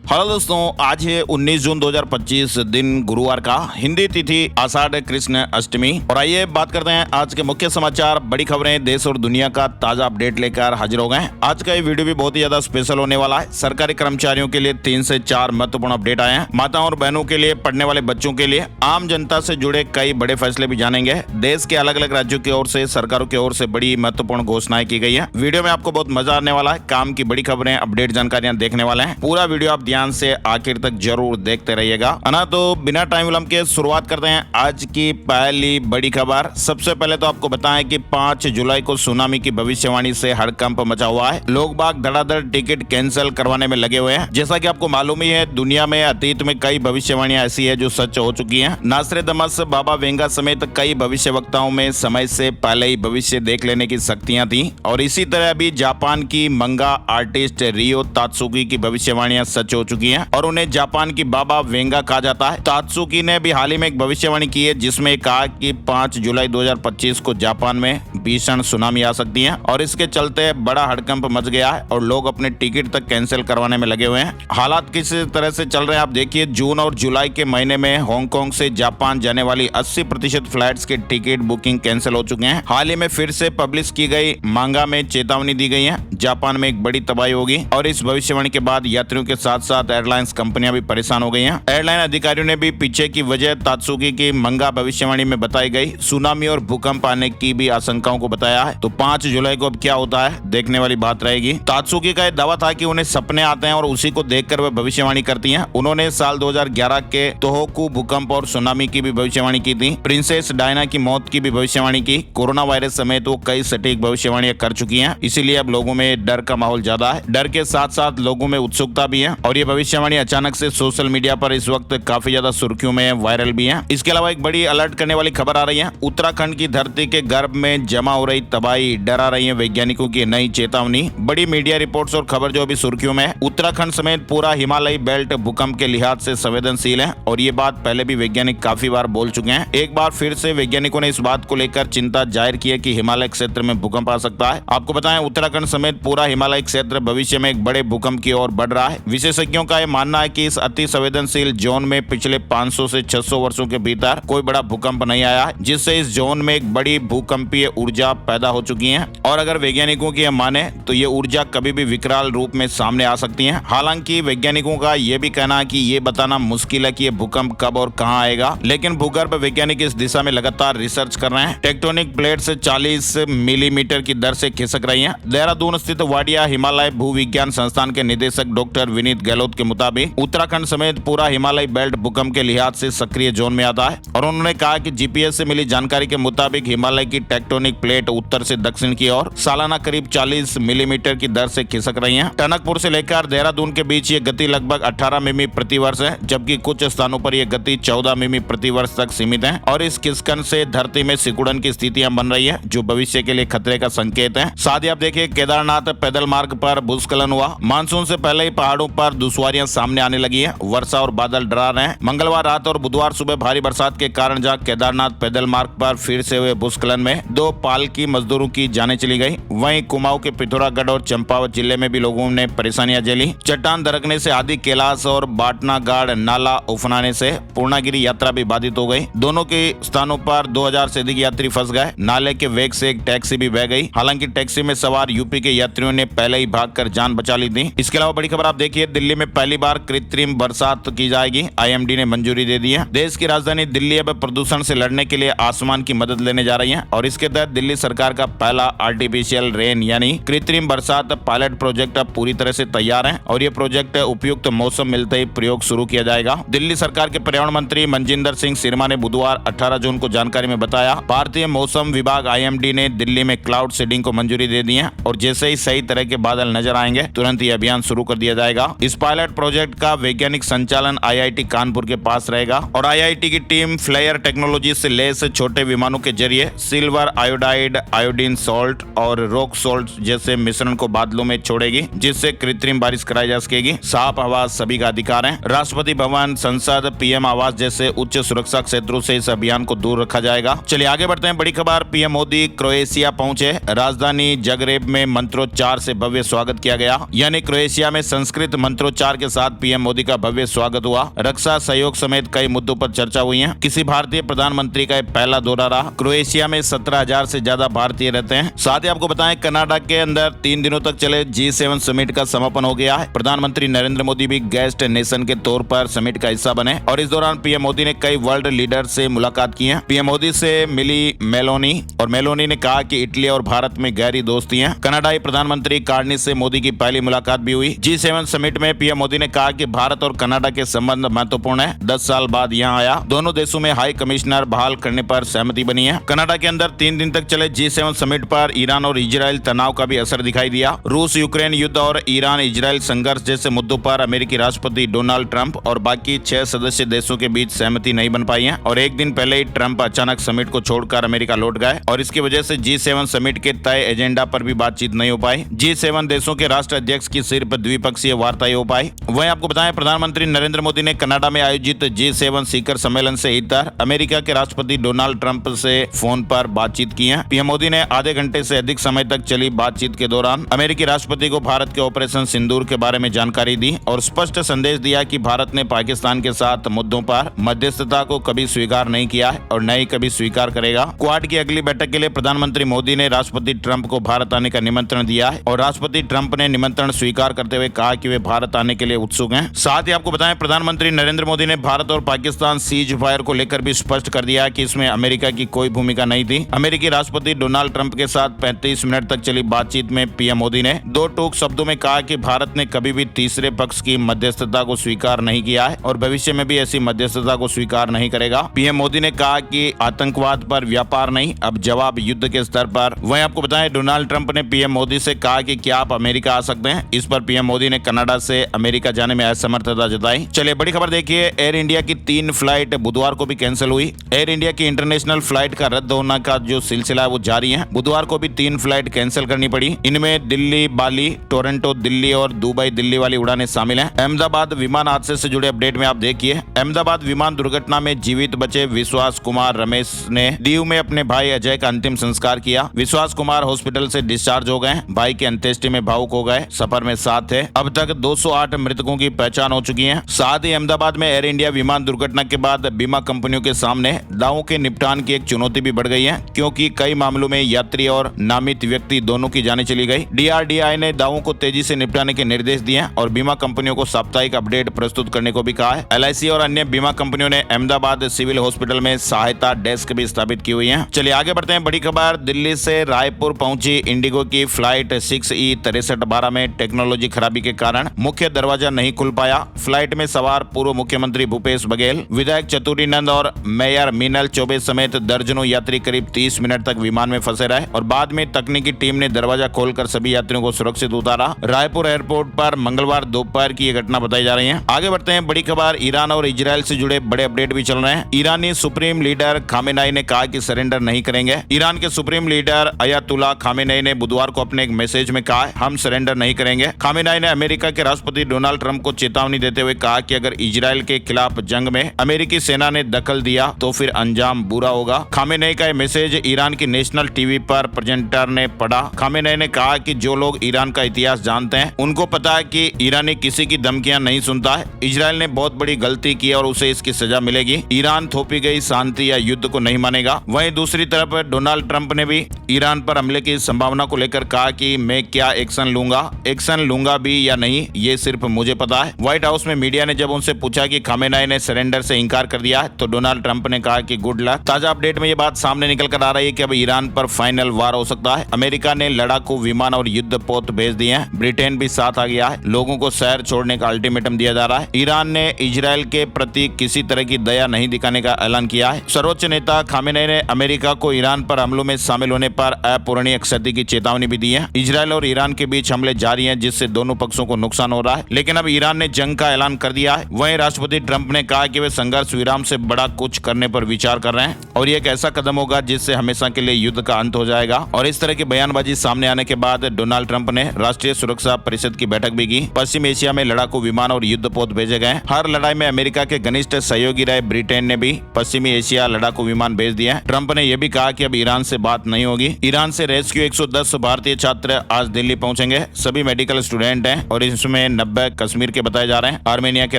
Hello दोस्तों, आज है 19 जून 2025 दिन गुरुवार का, हिंदी तिथि आषाढ़ कृष्ण अष्टमी। और आइए बात करते हैं आज के मुख्य समाचार, बड़ी खबरें, देश और दुनिया का ताजा अपडेट लेकर हाजिर हो गए हैं। आज का ये वीडियो भी बहुत ही ज्यादा स्पेशल होने वाला है। सरकारी कर्मचारियों के लिए 3 से 4 महत्वपूर्ण अपडेट आए हैं। माताओं और बहनों के लिए, पढ़ने वाले बच्चों के लिए, आम जनता से जुड़े कई बड़े फैसले भी जानेंगे। देश के अलग अलग राज्यों की ओर से, सरकारों की ओर से बड़ी महत्वपूर्ण घोषणाएं की गई है। वीडियो में आपको बहुत मजा आने वाला है। काम की बड़ी खबरें, अपडेट जानकारियां देखने वाले हैं। पूरा वीडियो आप ध्यान से आखिर तक जरूर देखते रहिएगा, है ना। तो बिना टाइम विलंब के शुरुआत करते हैं आज की पहली बड़ी खबर। सबसे पहले तो आपको बताएं कि 5 जुलाई को सुनामी की भविष्यवाणी से हड़कंप मचा हुआ है। लोग बाग धड़ाधड़ टिकट कैंसिल करवाने में लगे हुए हैं। जैसा कि आपको मालूम ही है, दुनिया में अतीत में कई भविष्यवाणियां ऐसी है जो सच हो चुकी हैं। नास्ट्रेदामस, बाबा वेंगा समेत कई भविष्यवक्ताओं में समय से पहले ही भविष्य देख लेने की शक्तियां थी। और इसी तरह अभी जापान की मंगा आर्टिस्ट रियो तात्सुकी की भविष्यवाणियां सच हो चुकी हैं और उन्हें जापान की बाबा वेंगा कहा जाता है। तात्सुकी ने भी हाल ही में एक भविष्यवाणी की है जिसमें कहा कि 5 जुलाई 2025 को जापान में भीषण सुनामी आ सकती है और इसके चलते बड़ा हड़कंप मच गया है और लोग अपने टिकट तक कैंसिल करवाने में लगे हुए हैं। हालात किस तरह से चल रहे हैं आप देखिए। जून और जुलाई के महीने में हांगकांग से जापान जाने वाली 80% फ्लाइट्स के टिकट बुकिंग कैंसिल हो चुके हैं। हाल ही में फिर से पब्लिश की गई मांगा में चेतावनी दी गई है, जापान में एक बड़ी तबाही होगी। और इस भविष्यवाणी के बाद यात्रियों के साथ साथ एयरलाइंस कंपनियां भी परेशान हो गई हैं। एयरलाइन अधिकारियों ने भी पीछे की वजह तात्सुकी की मंगा भविष्यवाणी में बताई गई सुनामी और भूकंप आने की भी आशंकाओं को बताया है। तो 5 जुलाई को अब क्या होता है, देखने वाली बात रहेगी। तात्सुकी का दावा था कि उन्हें सपने आते हैं और उसी को देखकर वह भविष्यवाणी करती हैं। उन्होंने साल 2011 के तोहोकू भूकंप और सुनामी की भी भविष्यवाणी की थी। प्रिंसेस डायना की मौत की भी भविष्यवाणी की। कोरोना वायरस समेत वो कई सटीक भविष्यवाणियां कर चुकी हैं। इसीलिए अब लोगों में डर का माहौल ज्यादा है। डर के साथ साथ लोगों में उत्सुकता भी है और ये भविष्यवाणी अचानक से सोशल मीडिया पर इस वक्त काफी ज्यादा सुर्खियों में वायरल भी है। इसके अलावा एक बड़ी अलर्ट करने वाली खबर आ रही है। उत्तराखंड की धरती के गर्भ में जमा हो रही तबाही डरा रही है वैज्ञानिकों की नई चेतावनी। बड़ी मीडिया रिपोर्ट्स और खबर जो अभी सुर्खियों में है। उत्तराखंड समेत पूरा हिमालयी बेल्ट भूकंप के लिहाज से संवेदनशील है और ये बात पहले भी वैज्ञानिक काफी बार बोल चुके हैं। एक बार फिर से वैज्ञानिकों ने इस बात को लेकर चिंता जाहिर की है कि हिमालय क्षेत्र में भूकंप आ सकता है। आपको बताएं, उत्तराखंड समेत पूरा हिमालय क्षेत्र भविष्य में एक बड़े भूकंप की ओर बढ़ रहा है। विशेषज्ञों का यह मानना है कि इस अति संवेदनशील जोन में पिछले 500 से 600 वर्षों के भीतर कोई बड़ा भूकंप नहीं आया है, जिससे इस जोन में एक बड़ी भूकंपीय ऊर्जा पैदा हो चुकी है। और अगर वैज्ञानिकों की माने तो ये ऊर्जा कभी भी विकराल रूप में सामने आ सकती है। हालांकि वैज्ञानिकोों का यह भी कहना है कि ये बताना मुश्किल है कि ये भूकंप कब और कहां आएगा, लेकिन भूगर्भ वैज्ञानिक इस दिशा में लगातार रिसर्च कर रहे हैं। टेक्टोनिक प्लेट से 40 मिलीमीटर की दर से खिसक रही है। देहरादून स्थित वाडिया हिमालय भूविज्ञान संस्थान के निदेशक डॉक्टर विनीत गहलोत के मुताबिक उत्तराखंड समेत पूरा हिमालय बेल्ट भूकंप के लिहाज से सक्रिय जोन में आता है। और उन्होंने कहा कि जीपीएस से मिली जानकारी के मुताबिक हिमालय की टेक्टोनिक प्लेट उत्तर से दक्षिण की ओर सालाना करीब 40 मिलीमीटर की दर से खिसक रही है। टनकपुर से लेकर देहरादून के बीच ये गति लगभग 18 मिमी प्रति वर्ष है, जबकि कुछ स्थानों पर यह गति 14 मिमी प्रति वर्ष तक सीमित है। और इस खिसकन से धरती में सिकुड़न की स्थितियां बन रही है, जो भविष्य के लिए खतरे का संकेत है। साथ ही आप देखिए, केदारनाथ पैदल मार्ग पर भूस्खलन हुआ। मानसून से पहले ही पहाड़ों पर दुश्वारियां सामने आने लगी है। वर्षा और बादल डरा रहे हैं। मंगलवार रात और बुधवार सुबह भारी बरसात के कारण जहां केदारनाथ पैदल मार्ग पर फिर से हुए भूस्खलन में 2 पालकी मजदूरों की जानें चली गई। वहीं कुमाऊं के पिथौरागढ़ और चंपावत जिले में भी लोगों ने परेशानियां झेली। चट्टान दरकने से आदि कैलाश और बाटनागाड़ नाला उफनाने से पूर्णागिरी यात्रा भी बाधित हो गई। दोनों के स्थानों पर 2000 से अधिक यात्री फंस गए। नाले के वेग से एक टैक्सी भी बह गई। हालांकि टैक्सी में सवार यूपी के यात्रियों ने पहले ही भागकर जान बचा ली थी। इसके अलावा बड़ी खबर आप देखिए, दिल्ली में पहली बार कृत्रिम बरसात की जाएगी। आईएमडी ने मंजूरी दे दी है। देश की राजधानी दिल्ली अब प्रदूषण से लड़ने के लिए आसमान की मदद लेने जा रही है और इसके तहत दिल्ली सरकार का पहला आर्टिफिशियल रेन यानी कृत्रिम बरसात पायलट प्रोजेक्ट अब पूरी तरह से तैयार है और ये प्रोजेक्ट उपयुक्त मौसम मिलते ही प्रयोग शुरू किया जाएगा। दिल्ली सरकार के पर्यावरण मंत्री मनजिंदर सिंह सिरमा ने बुधवार 18 जून को जानकारी में बताया, भारतीय मौसम विभाग आईएमडी ने दिल्ली में क्लाउड सीडिंग को मंजूरी दे दी है और जैसे ही सही तरह के बादल नजर आएंगे तुरंत ये अभियान शुरू कर दिया जाएगा। इस पायलट प्रोजेक्ट का वैज्ञानिक संचालन आईआईटी कानपुर के पास रहेगा और आईआईटी की टीम फ्लेयर टेक्नोलॉजी से लैस छोटे विमानों के जरिए सिल्वर आयोडाइड, आयोडीन सॉल्ट और रॉक सॉल्ट जैसे मिश्रण को बादलों में छोड़ेगी, जिससे कृत्रिम बारिश कराई जा सकेगी। साफ हवा सभी का अधिकार है। राष्ट्रपति भवन, संसद, पीएम आवास जैसे उच्च सुरक्षा क्षेत्रों से इस अभियान को दूर रखा जाएगा। चलिए आगे बढ़ते हैं। बड़ी खबर, पीएम मोदी क्रोएशिया पहुंचे। राजधानी जगरेब में मंत्रोच्चार से भव्य स्वागत किया गया। यानी क्रोएशिया में संस्कृत मंत्रोच्चार पुष्पोच्चार के साथ पीएम मोदी का भव्य स्वागत हुआ। रक्षा सहयोग समेत कई मुद्दों पर चर्चा हुई है। किसी भारतीय प्रधानमंत्री का पहला दौरा रहा। क्रोएशिया में 17,000 से ज्यादा भारतीय रहते हैं। साथ ही आपको बताएं, कनाडा के अंदर 3 दिनों तक चले G7 समिट का समापन हो गया है। प्रधानमंत्री नरेंद्र मोदी भी गेस्ट नेशन के तौर पर समिट का हिस्सा बने और इस दौरान पीएम मोदी ने कई वर्ल्ड लीडर से मुलाकात की है। पीएम मोदी से मिली मेलोनी और मेलोनी ने कहा कि इटली और भारत में गहरी दोस्ती है। कनाडाई प्रधानमंत्री कार्नी से मोदी की पहली मुलाकात भी हुई। G7 समिट में पीएम मोदी ने कहा कि भारत और कनाडा के संबंध महत्वपूर्ण है। 10 साल बाद यहाँ आया। दोनों देशों में हाई कमिश्नर बहाल करने पर सहमति बनी है। कनाडा के अंदर 3 दिन तक चले G7 समिट पर ईरान और इजराइल तनाव का भी असर दिखाई दिया। रूस यूक्रेन युद्ध और ईरान इजराइल संघर्ष जैसे मुद्दों पर अमेरिकी राष्ट्रपति डोनाल्ड ट्रंप और बाकी 6 सदस्य देशों के बीच सहमति नहीं बन पाई है और एक दिन पहले ही ट्रंप अचानक समिट को छोड़कर अमेरिका लौट गए और इसकी वजह से G7 समिट के तय एजेंडा पर भी बातचीत नहीं हो पाई। G7 देशों के राष्ट्र अध्यक्ष की सिर्फ द्विपक्षीय वार्ता हो पाई। वहीं आपको बताएं, प्रधानमंत्री नरेंद्र मोदी ने कनाडा में आयोजित G7 शिखर सम्मेलन से इतर अमेरिका के राष्ट्रपति डोनाल्ड ट्रंप से फोन पर बातचीत की है। पीएम मोदी ने आधे घंटे से अधिक समय तक चली बातचीत के दौरान अमेरिकी राष्ट्रपति को भारत के ऑपरेशन सिंदूर के बारे में जानकारी दी और स्पष्ट संदेश दिया कि भारत ने पाकिस्तान के साथ मुद्दों पर मध्यस्थता को कभी स्वीकार नहीं किया है और न ही कभी स्वीकार करेगा। क्वाड की अगली बैठक के लिए प्रधानमंत्री मोदी ने राष्ट्रपति ट्रंप को भारत आने का निमंत्रण दिया है और राष्ट्रपति ट्रंप ने निमंत्रण स्वीकार करते हुए कहा कि वे भारत आने के लिए उत्सुक हैं। साथ ही आपको बताएं, प्रधानमंत्री नरेंद्र मोदी ने भारत और पाकिस्तान सीज फायर को लेकर भी स्पष्ट कर दिया कि इसमें अमेरिका की कोई भूमिका नहीं थी। अमेरिकी राष्ट्रपति डोनाल्ड ट्रंप के साथ 35 मिनट तक चली बातचीत में पीएम मोदी ने 2 टूक शब्दों में कहा कि भारत ने कभी भी तीसरे पक्ष की मध्यस्थता को स्वीकार नहीं किया है और भविष्य में भी ऐसी मध्यस्थता को स्वीकार नहीं करेगा। पीएम मोदी ने कहा कि आतंकवाद पर व्यापार नहीं, अब जवाब युद्ध के स्तर पर। वहीं आपको बताएं, डोनाल्ड ट्रंप ने पीएम मोदी से कहा कि क्या आप अमेरिका आ सकते हैं। इस पर पीएम मोदी ने कनाडा से अमेरिका जाने में असमर्थता जताई। चलिए बड़ी खबर देखिए, एयर इंडिया की 3 फ्लाइट बुधवार को भी कैंसिल हुई। एयर इंडिया की इंटरनेशनल फ्लाइट का रद्द होने का जो सिलसिला है वो जारी है। बुधवार को भी 3 फ्लाइट कैंसिल करनी पड़ी। इनमें दिल्ली बाली, टोरंटो दिल्ली और दुबई दिल्ली वाली उड़ानें शामिल हैं। अहमदाबाद विमान हादसे से जुड़े अपडेट में आप देखिए, अहमदाबाद विमान दुर्घटना में जीवित बचे विश्वास कुमार रमेश ने दीव में अपने भाई अजय का अंतिम संस्कार किया। विश्वास कुमार हॉस्पिटल से डिस्चार्ज हो गए। भाई की अंत्येष्टि में भावुक हो गए। सफर में साथ थे। अब तक 208 मृतकों की पहचान हो चुकी है। साथ ही अहमदाबाद में एयर इंडिया विमान दुर्घटना के बाद बीमा कंपनियों के सामने दावों के निपटान की एक चुनौती भी बढ़ गई है, क्योंकि कई मामलों में यात्री और नामित व्यक्ति दोनों की जाने चली गई। DRDI ने दावों को तेजी से निपटाने के निर्देश दिए और बीमा कंपनियों को साप्ताहिक अपडेट प्रस्तुत करने को भी कहा है। LIC और अन्य बीमा कंपनियों ने अहमदाबाद सिविल हॉस्पिटल में सहायता डेस्क भी स्थापित की हुई है। चलिए आगे बढ़ते हैं। बड़ी खबर, दिल्ली से रायपुर पहुंची इंडिगो की फ्लाइट 6E6312 में टेक्नोलॉजी खराबी के कारण मुख्य दरवाजा नहीं खुल पाया। फ्लाइट में सवार पूर्व मुख्यमंत्री भूपेश बघेल, विधायक चतुरी नंद और मेयर मीनल चौबे समेत दर्जनों यात्री करीब 30 मिनट तक विमान में फंसे रहे और बाद में तकनीकी टीम ने दरवाजा खोलकर सभी यात्रियों को सुरक्षित उतारा। रायपुर एयरपोर्ट पर मंगलवार दोपहर की यह घटना बताई जा रही है। आगे बढ़ते हैं। बड़ी खबर, ईरान और इजराइल से जुड़े बड़े अपडेट भी चल रहे हैं। ईरानी सुप्रीम लीडर खामेनेई ने कहा कि सरेंडर नहीं करेंगे। ईरान के सुप्रीम लीडर अयातुल्ला खामेनेई ने बुधवार को अपने एक मैसेज में कहा, हम सरेंडर नहीं करेंगे। खामेनेई ने अमेरिका के राष्ट्रपति डोनाल्ड ट्रंप को चेतावनी देते हुए कहा कि अगर इजराइल के खिलाफ जंग में अमेरिकी सेना ने दखल दिया तो फिर अंजाम बुरा होगा। खामेनेई का मैसेज ईरान की नेशनल टीवी पर प्रेजेंटर ने पढ़ा। खामेनेई ने कहा कि जो लोग ईरान का इतिहास जानते हैं उनको पता है कि ईरानी किसी की धमकियां नहीं सुनता है। इजराइल ने बहुत बड़ी गलती की और उसे इसकी सजा मिलेगी। ईरान थोपी गई शांति या युद्ध को नहीं मानेगा। वहीं दूसरी तरफ डोनाल्ड ट्रंप ने भी ईरान पर हमले की संभावना को लेकर कहा कि मैं क्या एक्शन लूंगा भी या नहीं ये सिर्फ मुझे पता है। व्हाइट हाउस में मीडिया ने जब उनसे पूछा कि खामेनेई ने सरेंडर से इंकार कर दिया है तो डोनाल्ड ट्रंप ने कहा कि गुड लक। ताजा अपडेट में ये बात सामने निकल कर आ रही है कि अब ईरान पर फाइनल वार हो सकता है। अमेरिका ने लड़ाकू विमान और युद्ध पोत भेज दिए हैं। ब्रिटेन भी साथ आ गया है। लोगों को शहर छोड़ने का अल्टीमेटम दिया जा रहा है। ईरान ने इजराइल के प्रति किसी तरह की दया नहीं दिखाने का ऐलान किया है। सर्वोच्च नेता खामेनेई ने अमेरिका को ईरान पर हमलों में शामिल होने पर अपूरणीय क्षति की चेतावनी भी दी है। इजराइल और ईरान के बीच हमले जारी हैं, जिससे दोनों पक्षों को नुकसान हो रहा है, लेकिन अब ईरान ने जंग का ऐलान कर दिया है। वहीं राष्ट्रपति ट्रंप ने कहा कि वे संघर्ष विराम से बड़ा कुछ करने पर विचार कर रहे हैं और ये एक ऐसा कदम होगा जिससे हमेशा के लिए युद्ध का अंत हो जाएगा। और इस तरह की बयानबाजी सामने आने के बाद डोनाल्ड ट्रंप ने राष्ट्रीय सुरक्षा परिषद की बैठक भी की। पश्चिम एशिया में लड़ाकू विमान और युद्धपोत भेजे गए। हर लड़ाई में अमेरिका के घनिष्ठ सहयोगी रहे ब्रिटेन ने भी पश्चिमी एशिया लड़ाकू विमान भेज दिए। ट्रंप ने यह भी कहा कि अब ईरान से बात नहीं होगी। ईरान से रेस्क्यू 110 भारतीय छात्र आज दिल्ली पहुंचेंगे। सभी मेडिकल स्टूडेंट हैं और इसमें 90 कश्मीर के बताए जा रहे हैं आर्मेनिया के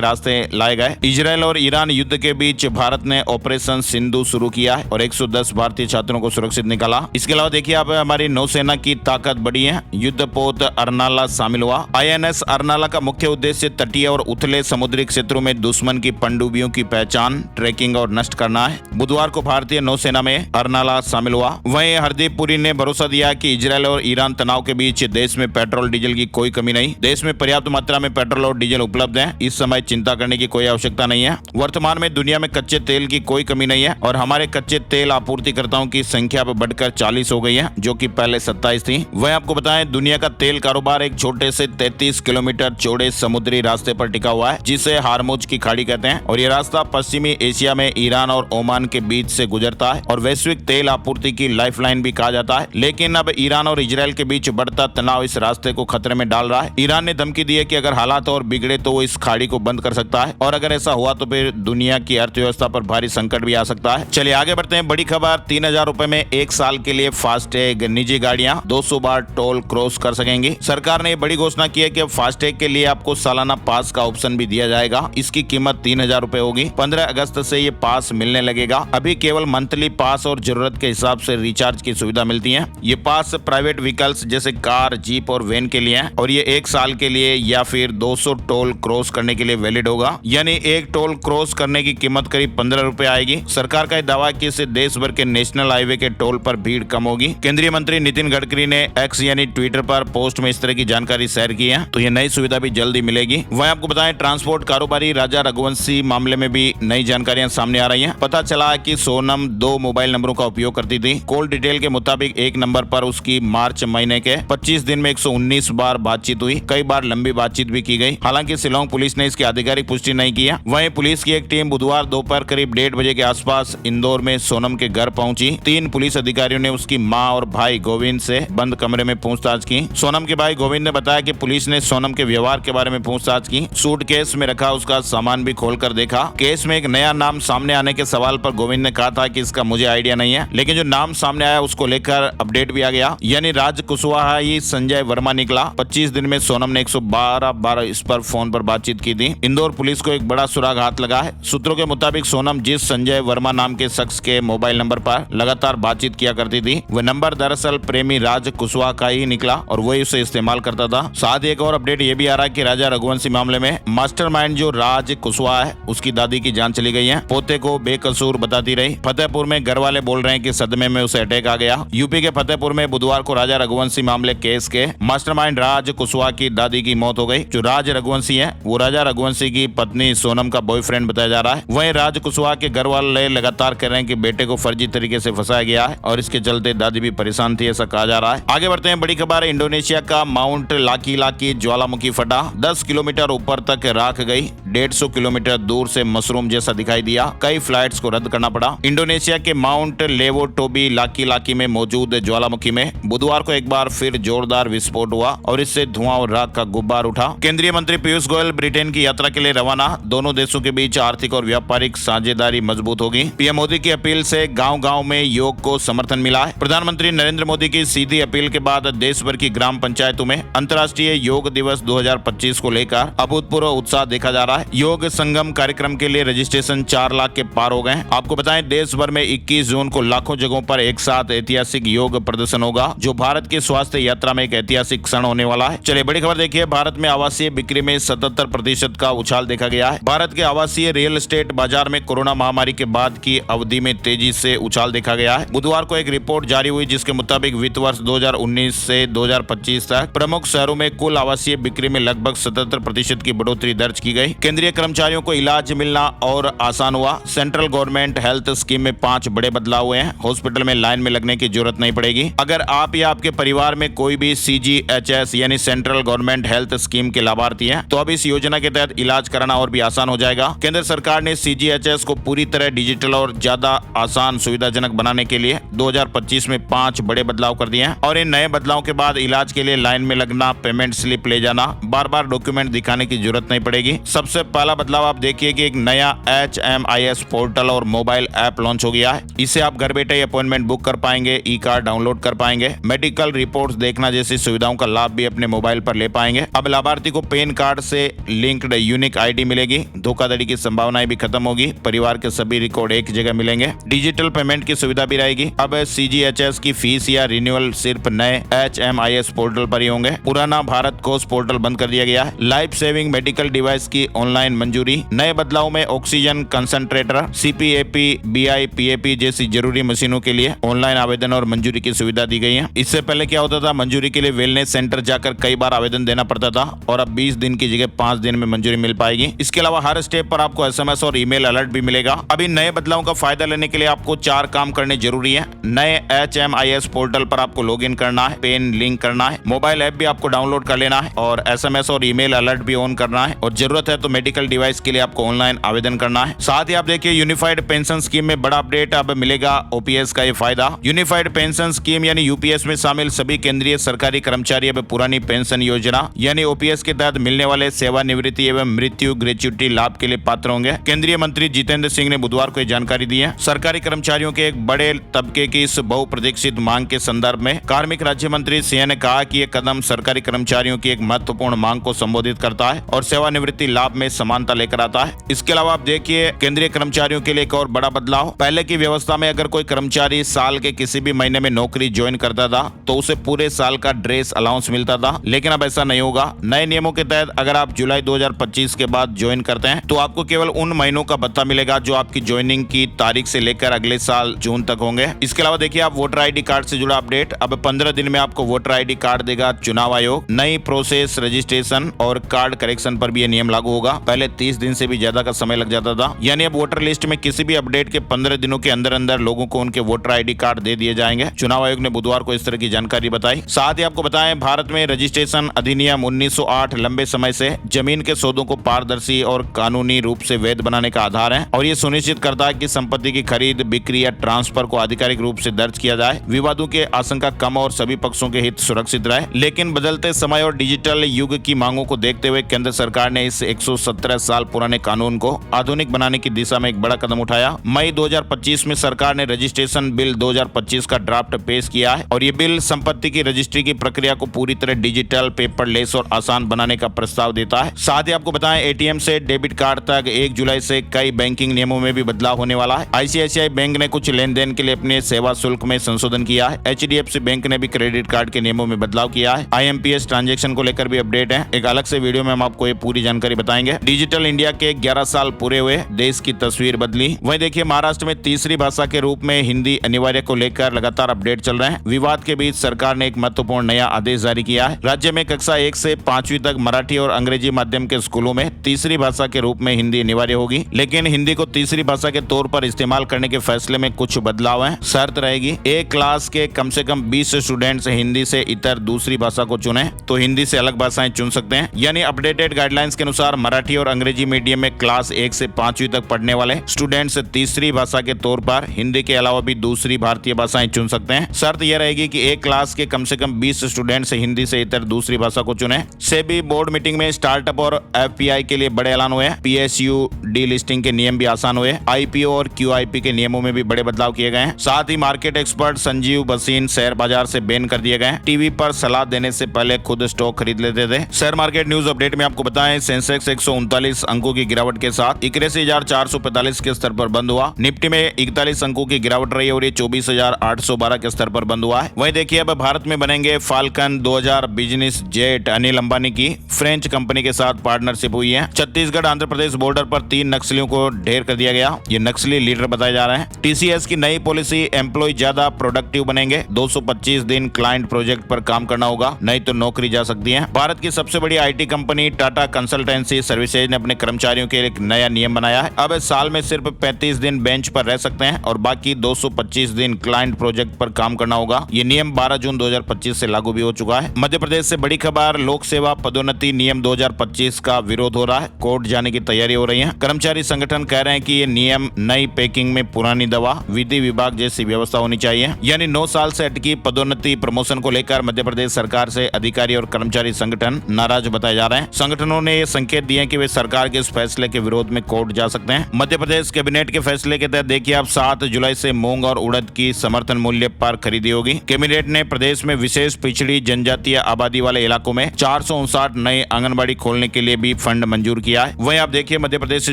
रास्ते लाए गए। इजरायल और ईरान युद्ध के बीच भारत ने ऑपरेशन सिंधु शुरू किया है और 110 भारतीय छात्रों को सुरक्षित निकाला। इसके अलावा देखिए आप हमारी नौसेना की ताकत बढ़ी है। युद्धपोत अर्नाला शामिल हुआ। INS अर्नाला का मुख्य उद्देश्य तटीय और उथले समुद्री क्षेत्रों में दुश्मन की पनडुब्बियों की पहचान, ट्रैकिंग और नष्ट करना है। बुधवार को भारतीय नौसेना में अर्नाला शामिल हुआ। वहीं हरदीप पुरी ने भरोसा दिया कि इजरायल और ईरान तनाव के बीच देश में पेट्रोल डीजल की कोई कमी नहीं। देश में पर्याप्त मात्रा में पेट्रोल और डीजल उपलब्ध है। इस समय चिंता करने की कोई आवश्यकता नहीं है। वर्तमान में दुनिया में कच्चे तेल की कोई कमी नहीं है और हमारे कच्चे तेल आपूर्तिकर्ताओं की संख्या बढ़कर 40 हो गई है, जो कि पहले 27 थी। वह आपको बताएं दुनिया का तेल कारोबार एक छोटे से 33 किलोमीटर चौड़े समुद्री रास्ते पर टिका हुआ है, जिसे हार्मुज की खाड़ी कहते हैं और ये रास्ता पश्चिमी एशिया में ईरान और ओमान के बीच से गुजरता है और वैश्विक तेल आपूर्ति की लाइफलाइन भी कहा जाता है। लेकिन अब ईरान और इजरायल के बीच बढ़ता तनाव इस रास्ते को खतरे में डाल रहा है। ईरान ने धमकी दी है कि अगर हालात और बिगड़े तो वो इस खाड़ी को बंद कर सकता है और अगर ऐसा हुआ तो फिर दुनिया की अर्थव्यवस्था पर भारी संकट भी आ सकता है। चलिए आगे बढ़ते हैं। बड़ी खबर, 3000 रुपए में 1 साल के लिए फास्टैग निजी गाड़ियां 200 बार टोल क्रॉस कर सकेंगी। सरकार ने बड़ी घोषणा की है कि अब फास्टैग के लिए आपको सालाना पास का ऑप्शन भी दिया जाएगा। इसकी कीमत 3000 रुपए होगी। 15 अगस्त से ये पास मिलने लगेगा। अभी केवल मंथली पास और जरूरत के हिसाब से रिचार्ज की सुविधा मिलती है। ये पास प्राइवेट व्हीकल्स जैसे कार, जीप और वैन के लिए है और ये 1 साल के लिए या फिर 200 टोल क्रॉस करने के लिए वैलिड होगा। यानी एक टोल क्रॉस करने की कीमत करीब 15 रुपए आएगी। सरकार का दावा कि इससे देश भर के नेशनल हाईवे के टोल पर भीड़ कम होगी। केंद्रीय मंत्री नितिन गडकरी ने एक्स यानी ट्विटर पर पोस्ट में इस तरह की जानकारी शेयर की है, तो ये नई सुविधा भी जल्दी मिलेगी। वहीं आपको बताएं ट्रांसपोर्ट कारोबारी राजा रघुवंशी मामले में भी नई जानकारियां सामने आ रही हैं। पता चला कि सोनम 2 मोबाइल नंबरों का उपयोग करती थी। कॉल डिटेल के मुताबिक एक नंबर पर उसकी मार्च महीने के 25 दिन में 119 बार बातचीत हुई। कई बार लंबी बातचीत भी की गई। हालांकि शिलोंग पुलिस ने इसकी आधिकारिक पुष्टि नहीं की है। वहीं पुलिस की एक टीम बुधवार दोपहर करीब 1:30 बजे के आसपास इंदौर में सोनम के घर पहुंची। 3 पुलिस अधिकारियों ने उसकी मां और भाई गोविंद से बंद कमरे में पूछताछ की। सोनम के भाई गोविंद ने बताया कि पुलिस ने सोनम के व्यवहार के बारे में पूछताछ की। सूटकेस में रखा उसका सामान भी खोलकर देखा। केस में एक नया नाम सामने आने के सवाल पर गोविंद ने कहा था कि इसका मुझे आइडिया नहीं है, लेकिन जो नाम सामने आया उसको लेकर अपडेट भी आ गया, यानी राज कुशवाहा ही संजय वर्मा निकला। 25 दिन में सोनम ने 112 बार इस पर फोन पर बातचीत की थी। इंदौर पुलिस को एक बड़ा सुराग हाथ लगा है। सूत्रों के मुताबिक सोनम जिस संजय वर्मा नाम के शख्स के मोबाइल नंबर पर लगातार बातचीत किया करती थी, वह नंबर दरअसल प्रेमी राज कुशवाहा का ही निकला और वही उसे इस्तेमाल करता था। साथ ही एक और अपडेट ये भी आ रहा है कि राजा रघुवंशी मामले में मास्टरमाइंड जो राज कुशवाहा है, उसकी दादी की जान चली गई है। पोते को बेकसूर बताती रही। फतेहपुर में घर वाले बोल रहे हैं कि सदमे में उसे अटैक आ गया। यूपी के फतेहपुर में बुधवार को राजा रघुवंशी मामले केस के मास्टरमाइंड राज कुशवाहा की दादी की मौत हो गई। जो राज रघुवंशी है वो राजा रघुवंशी की पत्नी सोनम का बॉयफ्रेंड बताया जा रहा है। वहीं राज कुशवाहा के घर वाले लगातार कह रहे हैं कि बेटे को फर्जी तरीके से फंसाया गया है और इसके चलते दादी भी परेशान थी, ऐसा कहा जा रहा है। आगे बढ़ते हैं। बड़ी खबर है, इंडोनेशिया का माउंट लाकी ज्वालामुखी फटा। 10 किलोमीटर ऊपर तक राख गई। 150 किलोमीटर दूर से मशरूम जैसा दिखाई दिया। कई फ्लाइट्स को रद्द करना पड़ा। इंडोनेशिया के माउंट लेवोटोबी लाकी में मौजूद ज्वालामुखी में बुधवार को एक बार फिर जोरदार विस्फोट हुआ और इससे धुआं और राख का गुब्बार उठा। केंद्रीय मंत्री पीयूष गोयल ब्रिटेन की यात्रा के लिए रवाना। दोनों देशों के बीच आर्थिक और व्यापारिक साझेदारी मजबूत होगी। पीएम मोदी की अपील से गांव-गांव में योग को समर्थन मिला है। प्रधानमंत्री नरेंद्र मोदी की सीधी अपील के बाद देश भर की ग्राम पंचायतों में अंतर्राष्ट्रीय योग दिवस 2025 को लेकर अभूतपूर्व उत्साह देखा जा रहा है। योग संगम कार्यक्रम के लिए रजिस्ट्रेशन 4 लाख के पार हो गए। आपको बताएं देश भर में 21 जून को लाखों जगहों पर एक साथ ऐतिहासिक योग प्रदर्शन होगा, जो भारत की स्वास्थ्य यात्रा में एक ऐतिहासिक क्षण होने वाला है। चलिए बड़ी खबर देखिए। भारत में आवासीय बिक्री में 77% का उछाल देखा गया है। भारत के आवासीय रियल एस्टेट बाजार में कोरोना महामारी के बाद की अवधि में तेजी से उछाल देखा गया है। बुधवार को एक रिपोर्ट जारी हुई जिसके मुताबिक वित्त वर्ष 2019 से 2025 तक प्रमुख शहरों में कुल आवासीय बिक्री में लगभग 77% की बढ़ोतरी दर्ज की गई। केंद्रीय कर्मचारियों को इलाज मिलना और आसान हुआ। सेंट्रल गवर्नमेंट हेल्थ स्कीम में 5 बड़े बदलाव हुए हैं। हॉस्पिटल में लाइन में लगने की जरूरत नहीं पड़ेगी। अगर आप या आपके परिवार में कोई भी CGHS यानी सेंट्रल गवर्नमेंट हेल्थ स्कीम के लाभार्थी हैं, तो अब इस योजना के तहत इलाज कराना और भी आसान हो जाएगा। केंद्र सरकार ने CGHS को पूरी तरह डिजिटल और ज्यादा आसान सुविधाजनक बनाने के लिए 2025 में 5 बड़े बदलाव कर दिए हैं और इन नए बदलावों के बाद इलाज के लिए लाइन में लगना, पेमेंट स्लिप ले जाना, बार बार डॉक्यूमेंट दिखाने की जरूरत नहीं पड़ेगी। सबसे पहला बदलाव आप देखिए कि एक नया HMIS पोर्टल और मोबाइल ऐप लॉन्च हो गया है। इससे आप घर बैठे अपॉइंटमेंट बुक कर पाएंगे, ई-कार्ड डाउनलोड कर पाएंगे, मेडिकल रिपोर्ट्स देखना जैसी सुविधाओं का लाभ भी अपने मोबाइल पर ले पाएंगे। अब लाभार्थी लाभार्थी को पैन कार्ड से लिंक्ड यूनिक आईडी मिलेगी। धोखाधड़ी की संभावनाएं भी खत्म होगी। परिवार के सभी रिकॉर्ड एक जगह मिलेंगे। डिजिटल पेमेंट की सुविधा भी रहेगी। अब CGHS की फीस या रिन्यूअल सिर्फ नए HMIS पोर्टल पर ही होंगे। पुराना भारत कोष पोर्टल बंद कर दिया गया है। लाइफ सेविंग मेडिकल डिवाइस की ऑनलाइन मंजूरी। नए बदलाव में oxygen concentrator, CPAP, BI, PAP जैसी जरूरी मशीनों के लिए ऑनलाइन आवेदन और मंजूरी की सुविधा दी गई है। इससे पहले क्या होता था, मंजूरी के लिए वेलनेस सेंटर जाकर कई बार आवेदन देना पड़ता था और अब 20 दिन की जगह 5 दिन में मंजूरी मिल पाएगी। इसके अलावा हर स्टेप पर आपको SMS और ईमेल अलर्ट भी मिलेगा। अभी नए बदलावों का फायदा लेने के लिए आपको 4 काम करने जरूरी है। नए HMIS पोर्टल पर आपको लॉगिन करना है, पेन लिंक करना है, मोबाइल ऐप भी आपको डाउनलोड कर लेना है और SMS और ईमेल अलर्ट भी ऑन करना है और जरूरत है तो मेडिकल डिवाइस के लिए आपको ऑनलाइन आवेदन करना है। साथ ही आप देखिए यूनिफाइड पेंशन स्कीम में बड़ा अपडेट अब मिलेगा। OPS का ये फायदा, यूनिफाइड पेंशन स्कीम यानी UPS में शामिल सभी केंद्रीय सरकारी कर्मचारी अब पुरानी पेंशन योजना यानी OPS के तहत मिलने वाले सेवानिवृत्ति एवं मृत्यु ग्रेच्युटी लाभ के लिए पात्र होंगे। केंद्रीय मंत्री जितेंद्र सिंह ने बुधवार को जानकारी दी है। सरकारी कर्मचारियों के एक बड़े तबके की इस बहुप्रतीक्षित मांग के संदर्भ में कार्मिक राज्य मंत्री सिंह ने कहा कि यह कदम सरकारी कर्मचारियों की एक महत्वपूर्ण मांग को संबोधित करता है और सेवानिवृत्ति लाभ में समानता लेकर आता है। इसके अलावा आप देखिए केंद्रीय कर्मचारियों के लिए एक और बड़ा बदलाव। पहले की व्यवस्था में अगर कोई कर्मचारी साल के किसी भी महीने में नौकरी ज्वाइन करता था तो उसे पूरे साल का ड्रेस अलाउंस मिलता था, लेकिन अब ऐसा नहीं होगा। नए नियमों के तहत अगर आप जुलाई 2025 के बाद ज्वाइन करते हैं तो आपको केवल उन महीनों का भत्ता मिलेगा जो आपकी ज्वाइनिंग की तारीख से लेकर अगले साल जून तक होंगे। इसके अलावा देखिए आप वोटर ID कार्ड से जुड़ा अपडेट। अब 15 दिन में आपको वोटर ID कार्ड देगा चुनाव आयोग। नई प्रोसेस रजिस्ट्रेशन और कार्ड करेक्शन पर भी यह नियम लागू होगा। पहले 30 दिन से भी ज्यादा का समय लग जाता था, यानी अब वोटर लिस्ट में किसी भी अपडेट के 15 दिनों के अंदर अंदर लोगों को उनके वोटर ID कार्ड दे दिए जाएंगे। चुनाव आयोग ने बुधवार को इस तरह की जानकारी बताई। साथ ही आपको बताएं भारत में रजिस्ट्रेशन अधिनियम 1908 लंबे समय से जमीन के सौदों को पारदर्शी और कानूनी रूप से वैध बनाने का आधार है और ये सुनिश्चित करता है कि संपत्ति की खरीद, बिक्री या ट्रांसफर को आधिकारिक रूप से दर्ज किया जाए, विवादों की आशंका कम और सभी पक्षों के हित सुरक्षित रहे। लेकिन बदलते समय और डिजिटल युग की मांगों को देखते हुए केंद्र सरकार ने इस 117 साल पुराने कानून को आधुनिक बनाने की दिशा में एक बड़ा कदम उठाया। मई 2025 में सरकार ने रजिस्ट्रेशन बिल 2025 का ड्राफ्ट पेश किया है और ये बिल संपत्ति की रजिस्ट्री की प्रक्रिया को पूरी तरह डिजिटल, पेपरलेस और आसान बनाने का प्रस्ताव देता है। साथ ही आपको बताएं ATM से डेबिट कार्ड तक 1 जुलाई से कई बैंकिंग नियमों में भी बदलाव होने वाला है। ICICI बैंक ने कुछ लेन देन के लिए अपने सेवा शुल्क में संशोधन किया है। HDFC बैंक ने भी क्रेडिट कार्ड के नियमों में बदलाव किया है। IMPS ट्रांजैक्शन को लेकर भी अपडेट है। एक अलग से वीडियो में हम आपको ये पूरी जानकारी बताएंगे। डिजिटल इंडिया के 11 साल पूरे हुए, देश की तस्वीर बदली। वहीं देखिए महाराष्ट्र में तीसरी भाषा के रूप में हिंदी अनिवार्य को लेकर लगातार अपडेट चल रहे हैं। विवाद के बीच सरकार ने एक महत्वपूर्ण नया आदेश जारी किया है। राज्य में कक्षा 1 से 5वीं तक मराठी और अंग्रेजी माध्यम के स्कूलों में तीसरी भाषा के रूप में हिंदी अनिवार्य होगी, लेकिन हिंदी को तीसरी भाषा के तौर पर इस्तेमाल करने के फैसले में कुछ बदलाव हैं। शर्त रहेगी एक क्लास के कम से कम 20 स्टूडेंट्स हिंदी से इतर दूसरी भाषा को चुने तो हिंदी से अलग भाषाएं चुन सकते हैं। यानी अपडेटेड गाइडलाइंस के अनुसार मराठी और अंग्रेजी मीडियम में क्लास 1 से 5वीं तक पढ़ने वाले स्टूडेंट्स तीसरी भाषा के तौर पर हिंदी के अलावा भी दूसरी भारतीय भाषाएं चुन सकते हैं। शर्त यह रहेगी कि एक क्लास के कम से कम 20 स्टूडेंट्स हिंदी से इतर दूसरी भाषा को चुने। सेबी बोर्ड मीटिंग में स्टार्टअप और FPI के लिए बड़े ऐलान हुए। PSU डीलिस्टिंग के नियम भी आसान हुए। IPO और QIP के नियमों में भी बड़े बदलाव किए गए हैं। साथ ही मार्केट एक्सपर्ट संजीव बसीन शेयर बाजार से बैन कर दिए गए। टीवी पर सलाह देने से पहले खुद स्टॉक खरीद लेते थे। शेयर मार्केट न्यूज अपडेट में आपको बताएं सेंसेक्स 139 अंकों की गिरावट के साथ 81,445 के स्तर पर बंद हुआ। निफ्टी में 41 अंकों की गिरावट रही और ये 24,812 के स्तर पर बंद हुआ है। वहीं देखिए अब भारत में बनेंगे falcon 2000 business jet. Anil Ambani की फ्रेंच कंपनी के साथ पार्टनरशिप हुई है। छत्तीसगढ़ आंध्र प्रदेश बॉर्डर पर 3 नक्सलियों को ढेर कर दिया गया। ये नक्सली लीडर बताए जा रहे हैं। TCS की नई पॉलिसी, एम्प्लॉय ज्यादा प्रोडक्टिव बनेंगे। 225 दिन क्लाइंट प्रोजेक्ट पर काम करना होगा, नहीं तो नौकरी जा सकती है। भारत की सबसे बड़ी IT company Tata consultancy services ने अपने कर्मचारियों के लिए एक नया नियम बनाया है। अब साल में सिर्फ 35 दिन बेंच पर रह सकते हैं और बाकी 225 दिन क्लाइंट प्रोजेक्ट पर काम करना होगा। ये नियम 12 जून 2025 से लागू भी हो चुका है। मध्य प्रदेश से बड़ी खबर, लोक सेवा पदोन्नति नियम 2025 का विरोध हो रहा है। कोर्ट जाने की तैयारी हो रही है। कर्मचारी संगठन कह रहे हैं कि ये नियम नई पैकिंग में पुरानी दवा, विधि विभाग जैसी व्यवस्था होनी चाहिए। यानी 9 साल से अटकी पदोन्नति प्रमोशन को लेकर मध्य प्रदेश सरकार से अधिकारी और कर्मचारी संगठन नाराज बताए जा रहे हैं। संगठनों ने ये संकेत दिए कि वे सरकार के इस फैसले के विरोध में कोर्ट जा सकते हैं। मध्य प्रदेश कैबिनेट के फैसले के तहत देखिए अब 7 जुलाई से मूंग और उड़द की समर्थन मूल्य पर खरीदी होगी। कैबिनेट ने प्रदेश में विशेष पिछड़ी जनजातीय आबादी वाले इलाकों में 259 नए आंगनबाड़ी खोलने के लिए भी फंड मंजूर किया है। वहीं आप देखिए मध्य प्रदेश से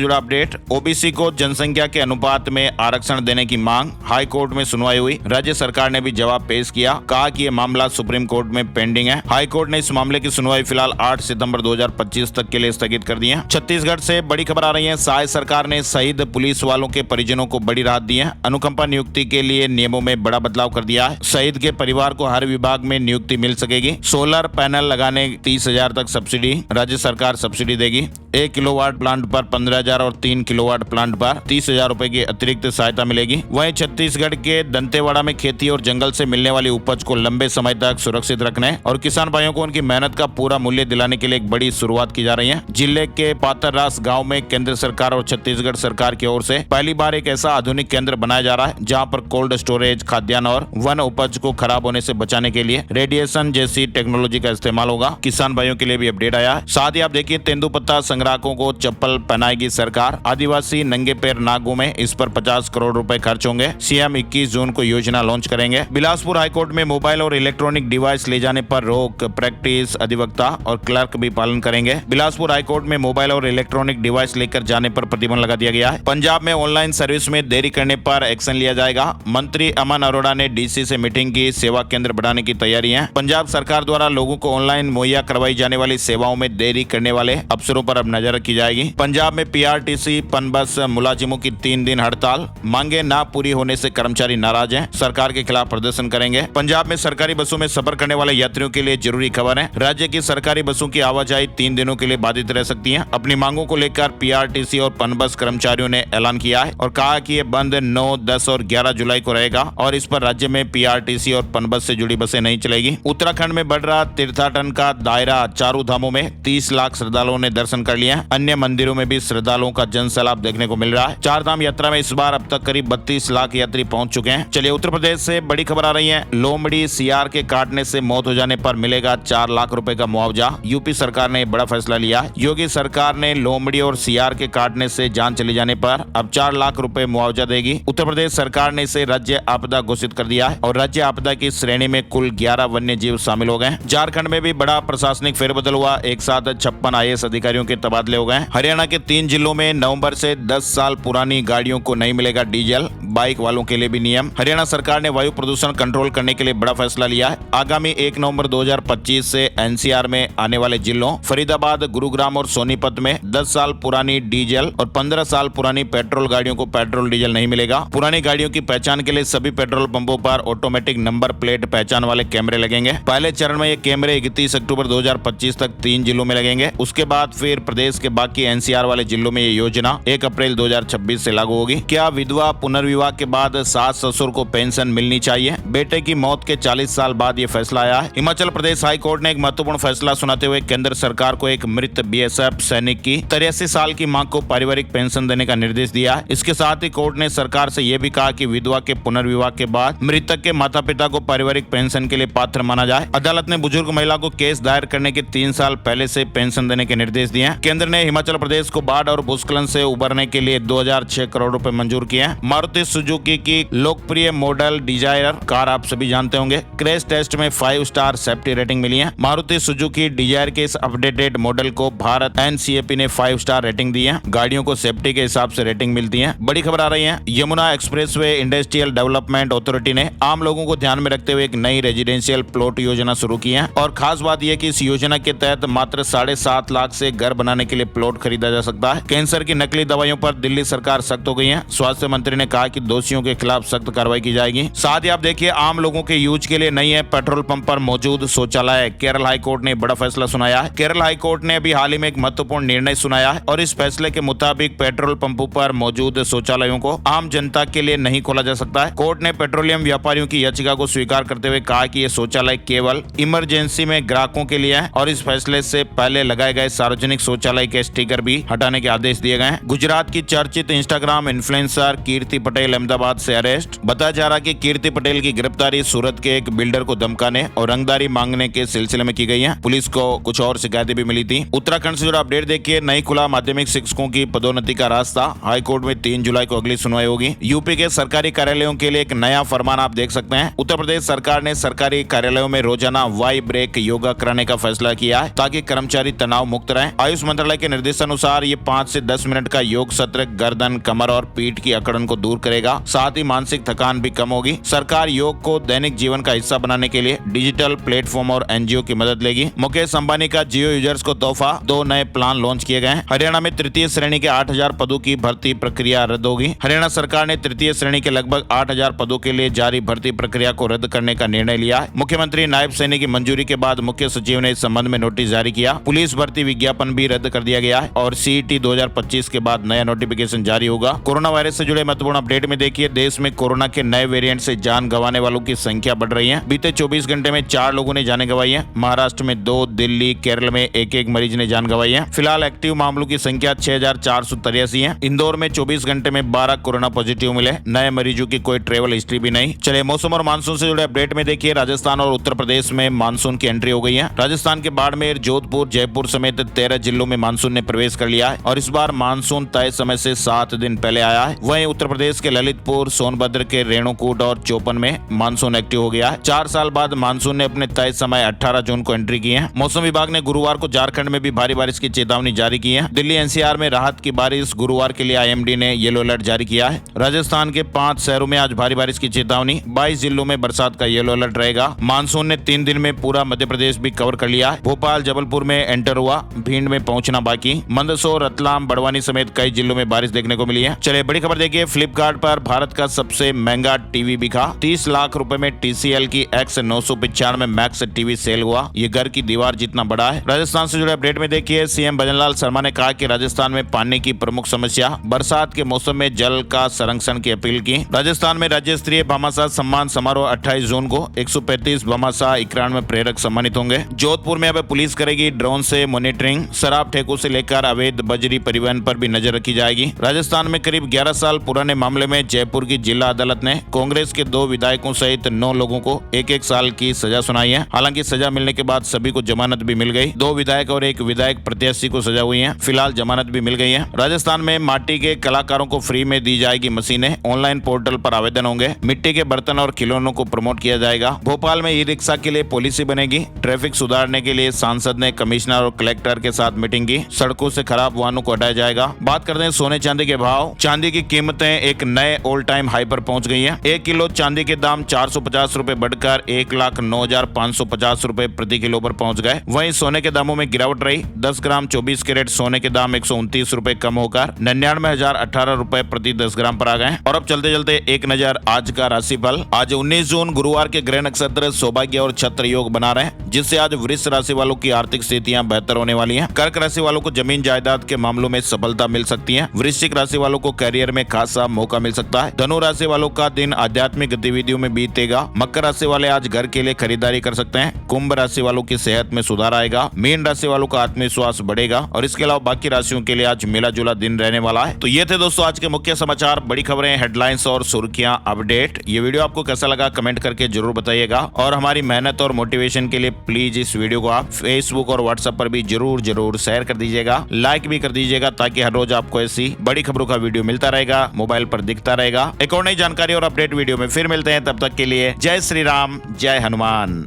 जुड़ा अपडेट, ओबीसी को जनसंख्या के अनुपात में आरक्षण देने की मांग, हाई कोर्ट में सुनवाई हुई। राज्य सरकार ने भी जवाब पेश किया, कहा कि यह मामला सुप्रीम कोर्ट में पेंडिंग है। हाई कोर्ट ने इस मामले की सुनवाई फिलहाल 8 सितंबर 2025 तक के लिए स्थगित कर दी है। छत्तीसगढ़ से बड़ी खबर आ रही है, सहाय सरकार ने शहीद पुलिस वालों के परिजनों को बड़ी राहत दी है। अनुकंपा नियुक्ति के लिए नियमों में बड़ा बदलाव कर दिया है। शहीद के परिवार को हर विभाग में नियुक्ति मिल सकेगी। सोलर पैनल लगाने 30,000 तक सब्सिडी राज्य सरकार सब्सिडी देगी। 1 किलोवाट प्लांट पर 15,000 और 3 किलोवाट प्लांट पर 30,000 रुपए की अतिरिक्त सहायता मिलेगी। वहीं छत्तीसगढ़ के दंतेवाड़ा में खेती और जंगल से मिलने वाली उपज को लंबे समय तक सुरक्षित रखने और किसान भाइयों को उनकी मेहनत का पूरा मूल्य दिलाने के लिए एक बड़ी शुरुआत की जा रही है। जिले के पातररास गांव में केंद्र सरकार और छत्तीसगढ़ सरकार की ओर से पहली बार एक ऐसा आधुनिक केंद्र बनाया जा रहा है जहां पर कोल्ड स्टोरेज, खाद्यान्न और वन उपज को खराब होने से बचाने के लिए रेडिएशन जैसी टेक्नोलॉजी का इस्तेमाल होगा। किसान भाइयों के लिए भी अपडेट आया है। साथ ही आप देखिए तेंदुपत्ता संग्राहकों को चप्पल पहनाएगी सरकार, आदिवासी नंगे पैर ना घूमे, इस पर 50 करोड़ रुपए खर्च होंगे। सीएम 21 जून को योजना लॉन्च करेंगे। बिलासपुर हाईकोर्ट में मोबाइल और इलेक्ट्रॉनिक डिवाइस ले जाने पर रोक, प्रैक्टिस अधिवक्ता और क्लर्क भी पालन करेंगे। बिलासपुर हाईकोर्ट में मोबाइल और इलेक्ट्रॉनिक डिवाइस लेकर जाने पर प्रतिबंध लगा दिया गया है। पंजाब में ऑनलाइन सर्विस में देरी करने पर एक्शन लिया जाएगा। मंत्री अमन अरोड़ा ने डीसी से मीटिंग की, सेवा केंद्र बढ़ाने की तैयारी है। पंजाब सरकार द्वारा लोगों को ऑनलाइन मुहैया करवाई जाने वाली सेवाओं में देरी करने वाले अफसरों पर अब नजर रखी जाएगी। पंजाब में पीआरटीसी पनबस मुलाजिमों की 3 दिन हड़ताल, मांगे ना पूरी होने से कर्मचारी नाराज हैं, सरकार के खिलाफ प्रदर्शन करेंगे। पंजाब में सरकारी बसों में सफर करने वाले यात्रियों के लिए जरूरी खबर है, राज्य की सरकारी बसों की आवाजाही 3 दिनों के लिए बाधित रह सकती है। अपनी मांगों को लेकर पीआरटीसी और पनबस कर्मचारियों ने ऐलान किया है और कहा कि ये बंद 9, 10 और 11 जुलाई को रहेगा और इस पर राज्य में पीआरटीसी और पनबस से जुड़ी बसें नहीं चलेगी। उत्तराखंड में बढ़ रहा तीर्थाटन का दायरा, चारों धामों में 30 लाख श्रद्धालुओं ने दर्शन कर लिया है। अन्य मंदिरों में भी श्रद्धालुओं का जनसैलाब देखने को मिल रहा है। 4 धाम यात्रा में इस बार अब तक करीब 32 लाख यात्री पहुंच चुके हैं। चलिए उत्तर प्रदेश से बड़ी खबर आ रही है, लोमड़ी सियार के काटने से मौत हो जाने पर मिलेगा 4 लाख रुपए का मुआवजा। यूपी सरकार ने बड़ा फैसला लिया है। योगी सरकार ने लोमड़ी और सियार के काटने से जान चले जाने पर अब 4 लाख रुपए मुआवजा देगी। उत्तर प्रदेश सरकार ने इसे राज्य आपदा घोषित कर दिया है और राज्य आपदा की श्रेणी में कुल 11 वन्य जीव शामिल हो गए। झारखंड में भी बड़ा प्रशासनिक फेरबदल हुआ, एक साथ 56 IAS अधिकारियों के तबादले हो गए। हरियाणा के 3 जिलों में नवंबर से 10 साल पुरानी गाड़ियों को नहीं मिलेगा डीजल, बाइक वालों के लिए भी नियम। हरियाणा सरकार ने वायु प्रदूषण कंट्रोल करने के लिए बड़ा फैसला लिया है। आगामी 1 नवंबर 2025 से एनसीआर में आने वाले जिलों फरीदाबाद, गुरुग्राम और सोनीपत में 10 साल पुरानी डीजल और 15 साल पुरानी पेट्रोल गाड़ियों को पेट्रोल डीजल नहीं मिलेगा। पुरानी गाड़ियों की पहचान के लिए सभी पेट्रोल पंपों पर ऑटोमेटिक नंबर प्लेट पहचान वाले कैमरे लगेंगे। पहले चरण में ये कैमरे 31 अक्टूबर 2025 तक 3 जिलों में लगेंगे। उसके बाद फिर प्रदेश के बाकी एनसीआर वाले जिलों में ये योजना 1 अप्रैल 2026 से लागू होगी। क्या विधवा पुनर्विवाह के बाद सास ससुर को पेंशन मिलनी चाहिए? बेटे की मौत के 40 साल बाद ये फैसला आया है। हिमाचल प्रदेश हाई कोर्ट ने एक महत्वपूर्ण फैसला सुनाते हुए केंद्र सरकार को एक मृत बीएसएफ सैनिक की 83 साल की मां को पारिवारिक पेंशन देने का निर्देश दिया है। इसके साथ ही कोर्ट ने सरकार से यह भी कहा कि विधवा के पुनर्विवाह के बाद मृतक के माता पिता को पारिवारिक पेंशन के लिए पात्र माना जाए। अदालत ने बुजुर्ग महिला को केस दायर करने के 3 साल पहले से पेंशन देने के निर्देश दिए हैं। केंद्र ने हिमाचल प्रदेश को बाढ़ और भूस्खलन से उबरने के लिए 2006 करोड़ रुपए मंजूर किए हैं। मारुति सुजुकी की लोकप्रिय मॉडल डिजायर कार आप सभी जानते होंगे, क्रैश टेस्ट में 5 स्टार सेफ्टी रेटिंग मिली है। मारुति सुजुकी डिजायर के इस अपडेटेड मॉडल को भारत एनसीएपी ने 5 स्टार रेटिंग दी है। गाड़ियों को सेफ्टी के हिसाब से रेटिंग मिलती है। बड़ी खबर आ रही है, Yamuna expressway industrial development authority ने आम लोगों को ध्यान में रखते हुए एक नई रेजिडेंशियल प्लॉट योजना शुरू की है और खास बात यह कि इस योजना के तहत मात्र 7.5 लाख से घर बनाने के लिए प्लॉट खरीदा जा सकता है। कैंसर की नकली दवाइयों पर दिल्ली सरकार सख्त हो गई है। स्वास्थ्य मंत्री ने कहा कि दोषियों के खिलाफ सख्त कार्रवाई की जाएगी। साथ ही आप देखिए आम लोगों के यूज के लिए नहीं है पेट्रोल पंप पर मौजूद शौचालय। केरल हाईकोर्ट ने बड़ा फैसला सुनाया है। केरल हाईकोर्ट ने अभी हाल ही में एक महत्वपूर्ण निर्णय सुनाया है और इस फैसले के मुताबिक पेट्रोल पंपों पर मौजूद शौचालयों को आम जनता के लिए नहीं खोला जा सकता है। कोर्ट ने पेट्रोलियम व्यापारियों की याचिका को स्वीकार करते हुए कहा कि ये शौचालय केवल इमरजेंसी में ग्राहकों के लिए है और इस फैसले से पहले लगाए गए सार्वजनिक शौचालय के स्टिकर भी हटाने के आदेश दिए गए हैं। गुजरात की चर्चित इंस्टाग्राम इन्फ्लुएंसर कीर्ति पटेल अहमदाबाद से अरेस्ट। बताया जा रहा कि कीर्ति पटेल की गिरफ्तारी सूरत के एक बिल्डर को धमकाने और रंगदारी मांगने के सिलसिले में की गई है। पुलिस को कुछ और शिकायतें भी मिली थी। उत्तराखंड से जुड़ा अपडेट देखिए, नहीं खुला माध्यमिक शिक्षकों की पदोन्नति का रास्ता। हाईकोर्ट में 3 जुलाई को अगली सुनवाई होगी। यूपी के सरकारी कार्यालयों के लिए एक नया फरमान आप देख सकते हैं। उत्तर प्रदेश सरकार ने सरकारी कार्यालयों में रोजाना वाई ब्रेक योगा कराने का फैसला फैसला किया है ताकि कर्मचारी तनाव मुक्त रहें। आयुष मंत्रालय के निर्देशानुसार ये 5 से 10 मिनट का योग सत्र गर्दन, कमर और पीठ की अकड़न को दूर करेगा, साथ ही मानसिक थकान भी कम होगी। सरकार योग को दैनिक जीवन का हिस्सा बनाने के लिए डिजिटल प्लेटफॉर्म और एनजीओ की मदद लेगी। मुकेश अंबानी का जियो यूजर्स को तोहफा, 2 नए प्लान लॉन्च किए गए हैं। हरियाणा में तृतीय श्रेणी के 8000 पदों की भर्ती प्रक्रिया रद्द होगी। हरियाणा सरकार ने तृतीय श्रेणी के लगभग 8000 पदों के लिए जारी भर्ती प्रक्रिया को रद्द करने का निर्णय लिया है। मुख्यमंत्री नायब सैनी की मंजूरी के बाद मुख्य सचिव ने इस संबंध में नोटिस जारी किया। पुलिस भर्ती विज्ञापन भी रद्द कर दिया गया है और सीईटी 2025 के बाद नया नोटिफिकेशन जारी होगा। कोरोना वायरस से जुड़े महत्वपूर्ण अपडेट में देखिए, देश में कोरोना के नए वेरिएंट से जान गंवाने वालों की संख्या बढ़ रही है। बीते 24 घंटे में 4 लोगों ने जान गंवाई है। महाराष्ट्र में 2, दिल्ली, केरल में एक मरीज ने जान गंवाई है। फिलहाल एक्टिव मामलों की संख्या 6483 है। इंदौर में 24 घंटे में 12 कोरोना पॉजिटिव मिले। नए मरीजों की कोई ट्रेवल हिस्ट्री भी नहीं। चलिए मौसम और मानसून से जुड़े अपडेट में देखिए, राजस्थान और उत्तर प्रदेश में मानसून की एंट्री हो गई है। राजस्थान के बाड़मेर, जोधपुर, जयपुर समेत 13 जिलों में मानसून ने प्रवेश कर लिया है और इस बार मानसून तय समय से 7 दिन पहले आया है। वहीं उत्तर प्रदेश के ललितपुर, सोनभद्र के रेणुकूट और चौपन में मानसून एक्टिव हो गया है। 4 साल बाद मानसून ने अपने तय समय 18 जून को एंट्री की है। मौसम विभाग ने गुरुवार को झारखंड में भी भारी बारिश की चेतावनी जारी की है। दिल्ली एनसीआर में राहत की बारिश, गुरुवार के लिए आईएमडी ने येलो अलर्ट जारी किया है। राजस्थान के 5 शहरों में आज भारी बारिश की चेतावनी, 22 जिलों में बरसात का येलो अलर्ट रहेगा। मानसून ने 3 दिन में पूरा मध्य प्रदेश भी कवर कर लिया है। भोपाल, जबलपुर में एंटर हुआ, भीड़ में पहुंचना बाकी। मंदसौर, रतलाम, बड़वानी समेत कई जिलों में बारिश देखने को मिली है। चलिए बड़ी खबर देखिए, फ्लिपकार्ट पर भारत का सबसे महंगा टीवी बिका। 30 लाख रुपए में TCL की X995 मैक्स टीवी सेल हुआ। ये घर की दीवार जितना बड़ा है। राजस्थान से जुड़े अपडेट में देखिए, सीएम भजनलाल शर्मा ने कहा कि राजस्थान में पानी की प्रमुख समस्या, बरसात के मौसम में जल का संरक्षण की अपील की। राजस्थान में राज्य स्तरीय भामाशाह सम्मान समारोह 28 जून को 135 भामाशाह 91 प्रेरक सम्मानित होंगे। जोधपुर में अब पुलिस करेगी ड्रोन से मॉनिटरिंग। शराब ठेकों से लेकर अवैध बजरी परिवहन पर भी नजर रखी जाएगी। राजस्थान में करीब 11 साल पुराने मामले में जयपुर की जिला अदालत ने कांग्रेस के 2 विधायकों सहित 9 लोगों को 1-1 साल की सजा सुनाई है। हालांकि सजा मिलने के बाद सभी को जमानत भी मिल गई। 2 विधायक और 1 विधायक प्रत्याशी को सजा हुई है। फिलहाल जमानत भी मिल गई है। राजस्थान में माटी के कलाकारों को फ्री में दी जाएगी मशीनें। ऑनलाइन पोर्टल पर आवेदन होंगे। मिट्टी के बर्तन और खिलौनों को प्रमोट किया जाएगा। भोपाल में ई-रिक्शा के लिए पॉलिसी बनेगी। ट्रैफिक सुधारने के लिए सांसद ने कमिश्नर और कलेक्टर के साथ मीटिंग की। सड़कों से खराब वाहनों को हटाया जाएगा। बात करते हैं सोने चांदी के भाव। चांदी की कीमतें एक नए ऑल टाइम हाई पर पहुंच गई है। 1 किलो चांदी के दाम 450 रुपए बढ़कर 1,09,550 रुपए प्रति किलो पर पहुंच गए। वहीं सोने के दामों में गिरावट रही। 10 ग्राम 24 कैरेट सोने के दाम 129 रुपए कम होकर 99,018 रुपए प्रति 10 ग्राम पर आ गए। और अब चलते चलते एक नजर आज का राशिफल। आज 19 जून गुरुवार के ग्रह नक्षत्र सौभाग्य और छत्र योग बना रहे हैं, जिससे आज वृष राशि वालों की आर्थिक स्थितियां बेहतर होने वाली हैं। कर्क राशि वालों को जमीन जायदाद के मामलों में सफलता मिल सकती है। वृश्चिक राशि वालों को करियर में खासा मौका मिल सकता है। धनु राशि वालों का दिन आध्यात्मिक गतिविधियों में बीतेगा। मकर राशि वाले आज घर के लिए खरीदारी कर सकते हैं। कुंभ राशि वालों की सेहत में सुधार आएगा। मीन राशि वालों का आत्मविश्वास बढ़ेगा और इसके अलावा बाकी राशियों के लिए आज मिला जुला दिन रहने वाला है। तो ये थे दोस्तों आज के मुख्य समाचार, बड़ी खबरें, हेडलाइंस और सुर्खियां, अपडेट। ये वीडियो आपको कैसा लगा कमेंट करके जरूर बताइएगा और हमारी मेहनत और मोटिवेशन के लिए प्लीज इस वीडियो को आप फेसबुक और व्हाट्सएप पर भी जरूर शेयर कर दीजिएगा, लाइक भी कर दीजिएगा, ताकि हर रोज आपको ऐसी बड़ी खबरों का वीडियो मिलता रहेगा, मोबाइल पर दिखता रहेगा। एक और नई जानकारी और अपडेट वीडियो में फिर मिलते हैं, तब तक के लिए जय श्री राम, जय हनुमान।